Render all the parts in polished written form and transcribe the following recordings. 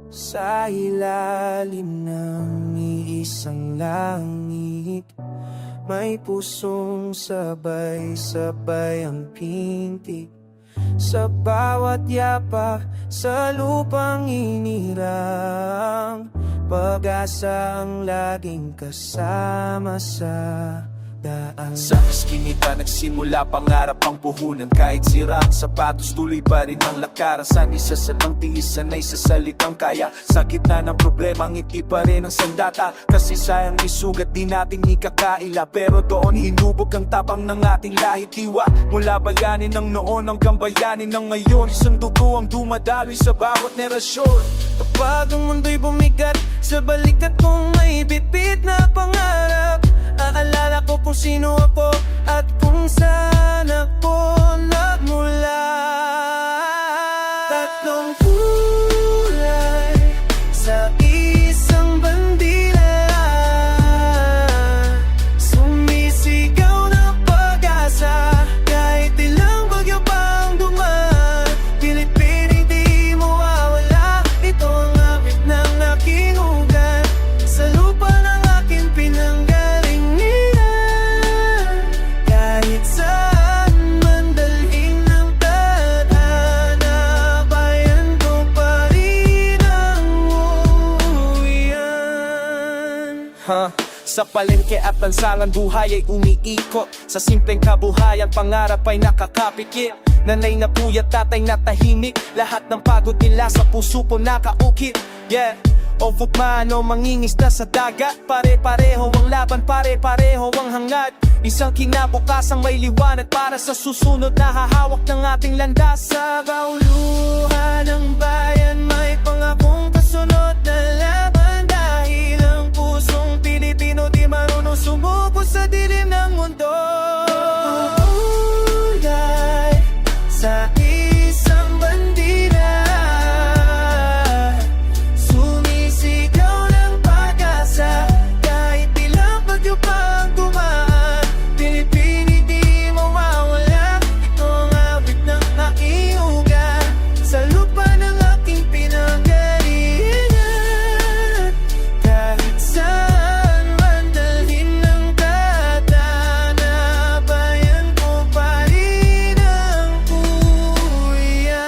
Sa ilalim ng iisang langit, may pusong sabay-sabay ang pintig. Sa bawat yapak sa lupang inirang, pag-asa ang laging kasama sa daan. Sa iskinita nagsimula pangarap ang puhunan. Kahit sira ang sapatos, tuloy pa rin ang lakaran. San isa sa lang tiis, sanay sa salitang kaya. Sa gitna ng problema, ngiti pa rin ang sandata. Kasi sayang isugat, di natin ikakaila. Pero doon hinubog ang tapang ng ating lahi. Tiwa mula bayanin ng noon hanggang bayanin ng ngayon. Isang dugo ang dumadaloy sa bawat nerasyon. Kapag ang mundo'y bumigat, sa balikat kong may bitbit na pangarap, aalala ko kung sino ako at kung saan ako nagmula. Tatlong kulay sa isang bandila, sumisigaw ng pag-asa. Kahit ilang bagyo pang dumaan, Pilipina'y di mawawala. Ito ang awit ng aking ugat, sa lupa ng aking pinanggalingan. Kahit saan man dalhin ng tadhana, bayan ko pa rin ang uwian. Sa palengke at lansangan, buhay ay umiikot. Sa simpleng kabuhayan, pangarap ay nakakapikit. Nanay na puyat, tatay na tahimik, lahat ng pagod nila sa puso po nakaukit. Yeah, o man o mangingis na sa dagat, pare-pareho ang laban, pare-pareho ang hangat. Isang kinabukasan may liwanag para sa susunod na hahawak ng ating landas. Sa kauluhan ng bayan may pangakong kasunod na laban. Dahil ang pusong Pilipino di marunong sumuko sa dilim ng mundo. Kulay sa isang bandila, sumisigaw ng pag-asa. Kahit ilang bagyo pang dumaan, Pilipina'y di mawawala. Ito ang awit ng aking ugat, sa lupa ng aking pinanggalingan. Kahit saan man dalhin ng tadhana, bayan ko pa rin ang uwian.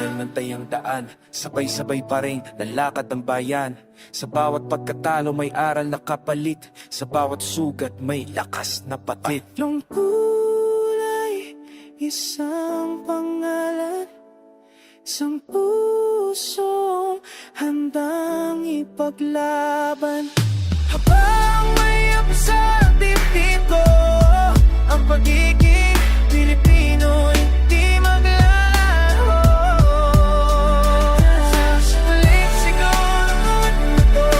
Nanantay ang daan, sabay-sabay pa rin lalakad ang bayan. Sa bawat pagkatalo may aral na kapalit, sa bawat sugat may lakas na patit. Tatlong kulay, isang pangalan, isang pusong handang ipaglaban. Habang may apos sa dibdib ko, ang pagiging Pilipino hindi maglalaho. Muling sigaw ng mundo,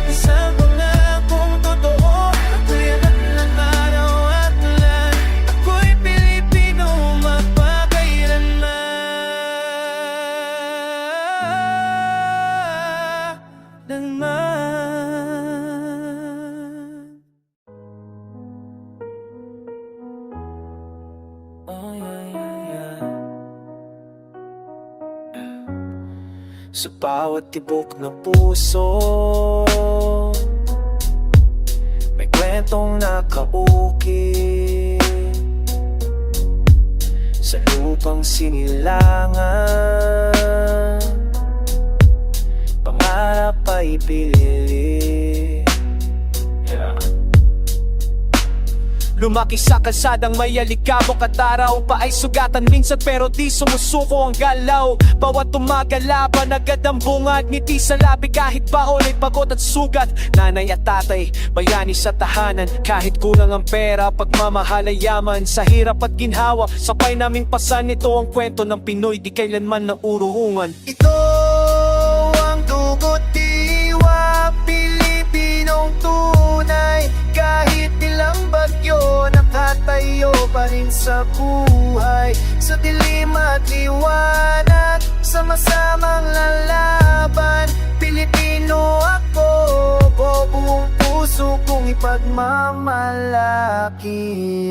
isang pangakong totoo. Ako'y anak ng araw at ulan, ako'y Pilipino magpakailanman. Oh, yeah. Sa bawat tibok na puso, may kwentong nakaukit. Sa lupang sinilangan, pangarap ay pinili. Lumaki sa kalsadang may alikabok at araw pa ay sugatan minsan pero di sumusuko ang galaw. Bawat tumagalaban agad ang bungad, ngiti sa labi kahit baon ay pagod at sugat. Nanay at tatay, bayani sa tahanan, kahit kulang ang pera, pagmamahal ay yaman. Sa hirap at ginhawa, sabay naming pasan, ito ang kwento ng Pinoy, di kailanman na uruungan. Ito ang dugo't diwa, Pilipinong tunay. Kahit ilang bagyo, nakatayo pa rin sa buhay. Sa dilim at liwanag, sama-samang lalaban. Pilipino ako, buong puso kong ipagmamalaki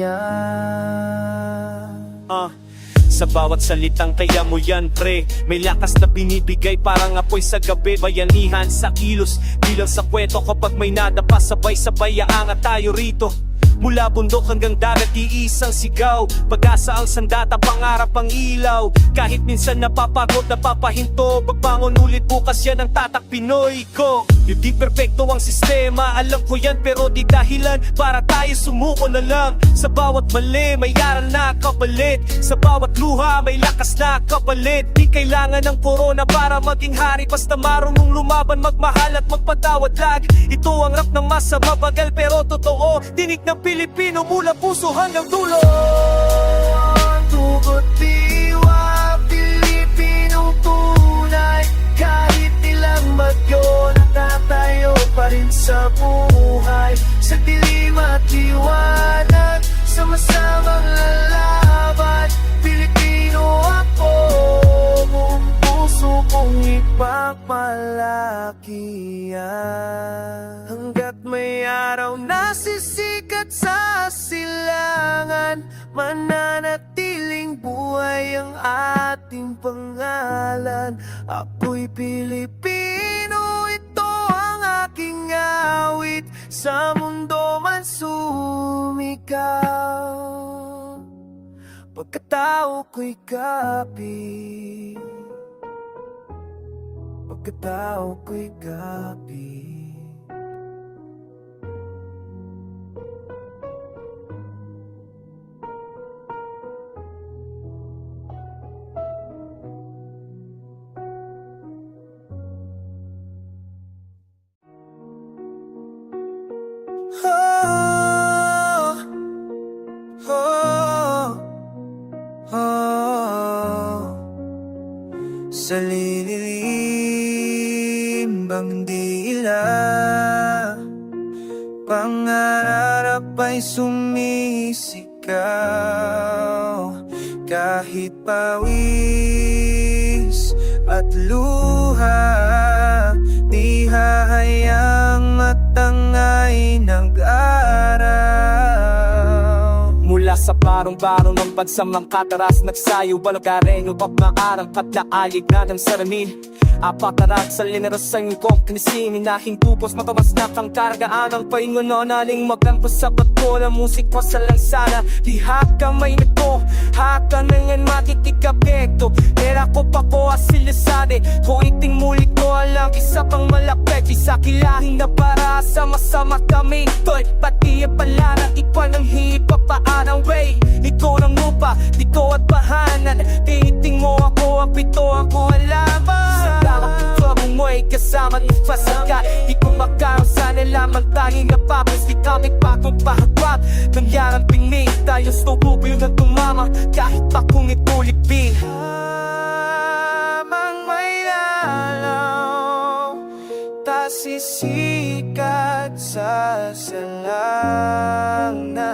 yan. Sa bawat salitang kaya mo yan pre, may lakas na binibigay parang apoy sa gabi. Bayanihan sa kilos, bilang sa kwento kapag may nadapa, sabay-sabay aangat tayo rito. Mula bundok hanggang dagat, iisang sigaw. Pag-asa ang sandata, pangarap ang ilaw. Kahit minsan napapagod, napapahinto, pagbangon ulit bukas yan ang tatak Pinoy ko. Hindi perfecto ang sistema, alam ko yan, pero di dahilan para tayo sumuko na lang. Sa bawat mali, may aral na kapalit. Sa bawat luha, may lakas na kapalit. Di kailangan ng corona para maging hari, basta marunong lumaban, magmahal at magpatawad lag. Ito ang rap ng masa, mabagal pero totoo. Tinig ng Pilipino mula puso hanggang dulo. Tugot diwa, Pilipinong tunay. Kahit ilang bagyo, natatayo pa rin sa buhay. Sa dilim at liwanag, sama-samang lalaban. Pilipino ako, buong puso kong ipagmalaki yan. Hanggat may araw na sisikat sa silangan, mananatiling buhay ang ating pangalan. Ako'y Pilipino, ito ang aking awit. Sa mundo man sumikaw, pagkatao ko'y kapit. Pagkatao ko'y kapit. Sa lilim bang dila, pangarap ay sumisigaw. Kahit pawis at luha, di hahayang matangay nag-araw. Mula sa barong-barong ng pagsamang kataras, nagsayo balagarenyo, pagmaarang katlaayig na ng saramin. Apakarat sa linerasang kong kinising, inahing tupos, matamas na kang kargaan ang paingunon, aling maglampas sa bato na musik ko sa lansana. Di hakamay nito, hakanangan matitikapekto. Era ko pa ko asilisade, kuiting muli ko alang isa pang malapit. Isa kilahing na para sama-sama kami, toy pati pala na ikwan ng hipapaanang way. Ikaw ng lupa, di ko at bahanan, tiniting mo ako, ang pito ako alaman. Sa mo'y kasama ng pasagat, di ko makaroon sana lamang tanging napapos. Di kami pagong pahagwap, nangyaran pinig tayo sububo yun ang tumama, kahit pa kung itulipi. Habang may alaw, ta sisikat sa salang na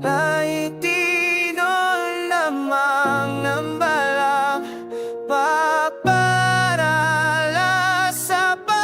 laitino lamang ng balang paparala sa bayan.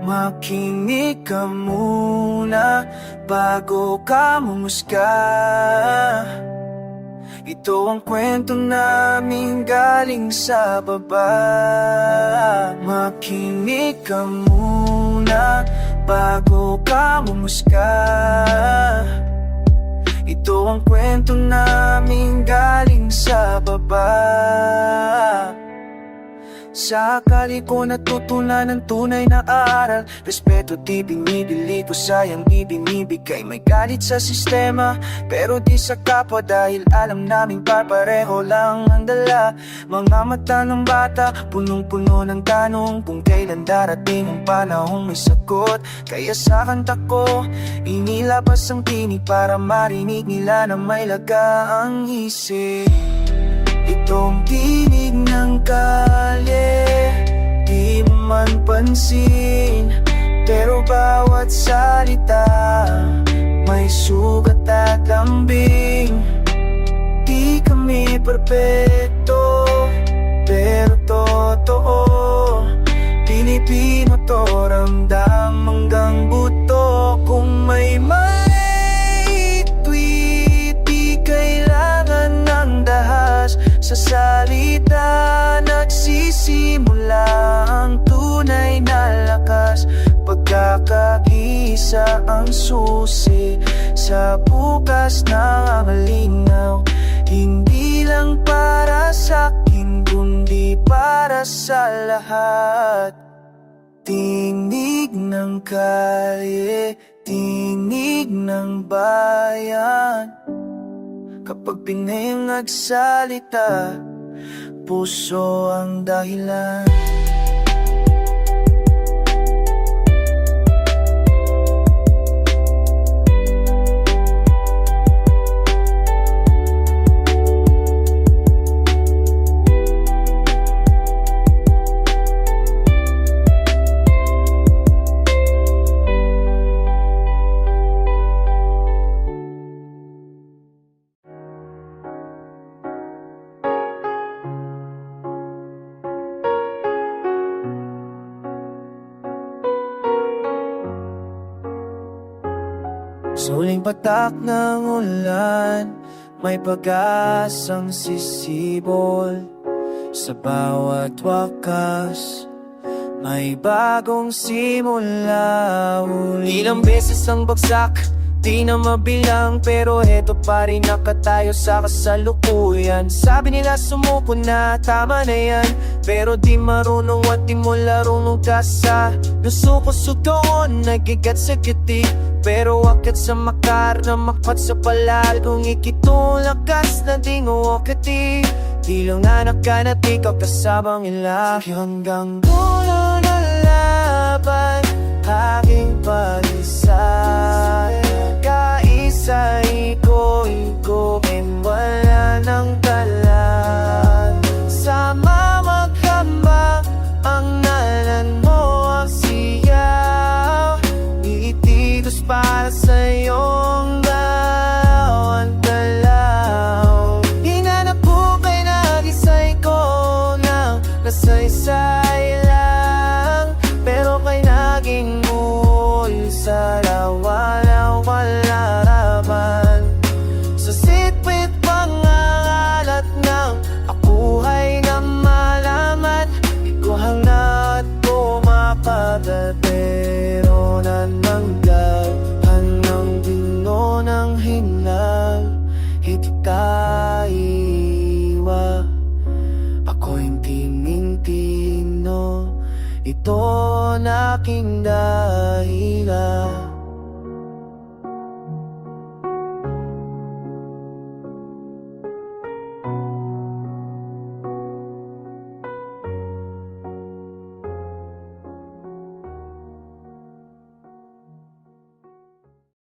Makinig ka muna bago ka mumusga. Ito ang kwento namin galing sa baba. Makinig ka muna bago ka mumusga. Ito ang kwento namin galing sa baba. Sakali ko natutunan ng tunay na aral, respeto di binibili ko, sayang ibinibigay. May galit sa sistema, pero di sa kapwa, dahil alam naming pareho lang ang dala. Mga mata ng bata, punong-puno ng tanong, kung kailan darating ang panahong may sagot. Kaya sa kanta ko, inilabas ang tinig para marinig nila na may laga ang isip. Itong tinig ng kalye, di man pansin, pero bawat salita may sugat at lambing. Di kami perpekto, pero totoo. Pilipino to, ramdam hanggang buto. Kung may tweet, di kailangan ng dahas. Sa salita nagsisimula ang tunay na lakas. Pagkakaisa ang susi sa bukas na malinaw. Hindi lang para sa akin, kundi para sa lahat. Tinig ng kalye, tinig ng bayan. Kapag Pinay ang nagsalita, puso ang dahilan. Suling patak ng ulan, may pag-asang sisibol. Sa bawat wakas, may bagong simula. Ilang beses ang bagsak, di na mabilang, pero eto pa rin nakatayo sa kasalukuyan. Sabi nila sumuko na, tama na yan, pero di marunong at di mo larunong kasa. Nasuko doon, nagigat sa giti, pero wakit sa makar na makpat sa palal. Kung ikitong lakas na di ngawakati, di lang anak ka na di ka kasabang ila. Hanggang dulo na laban, aking pag-isa. Kaisa, iko, wala nang talan. Sama magkambak, ang nalan mo ang siyaw. Iitigos para sa iyong bawat galaw. Hinanap ko kay nagisay ko nang nasaysay lang, pero kay naging buhay sa lawa wala raman. Sa sitwit pangangalat ng ako ay na malaman, di ko hangat ko mapagdadero na nanggag. Hanang dino ng hinag, hindi kaiwa. Ako'y tinintino, ito na aking dahilan.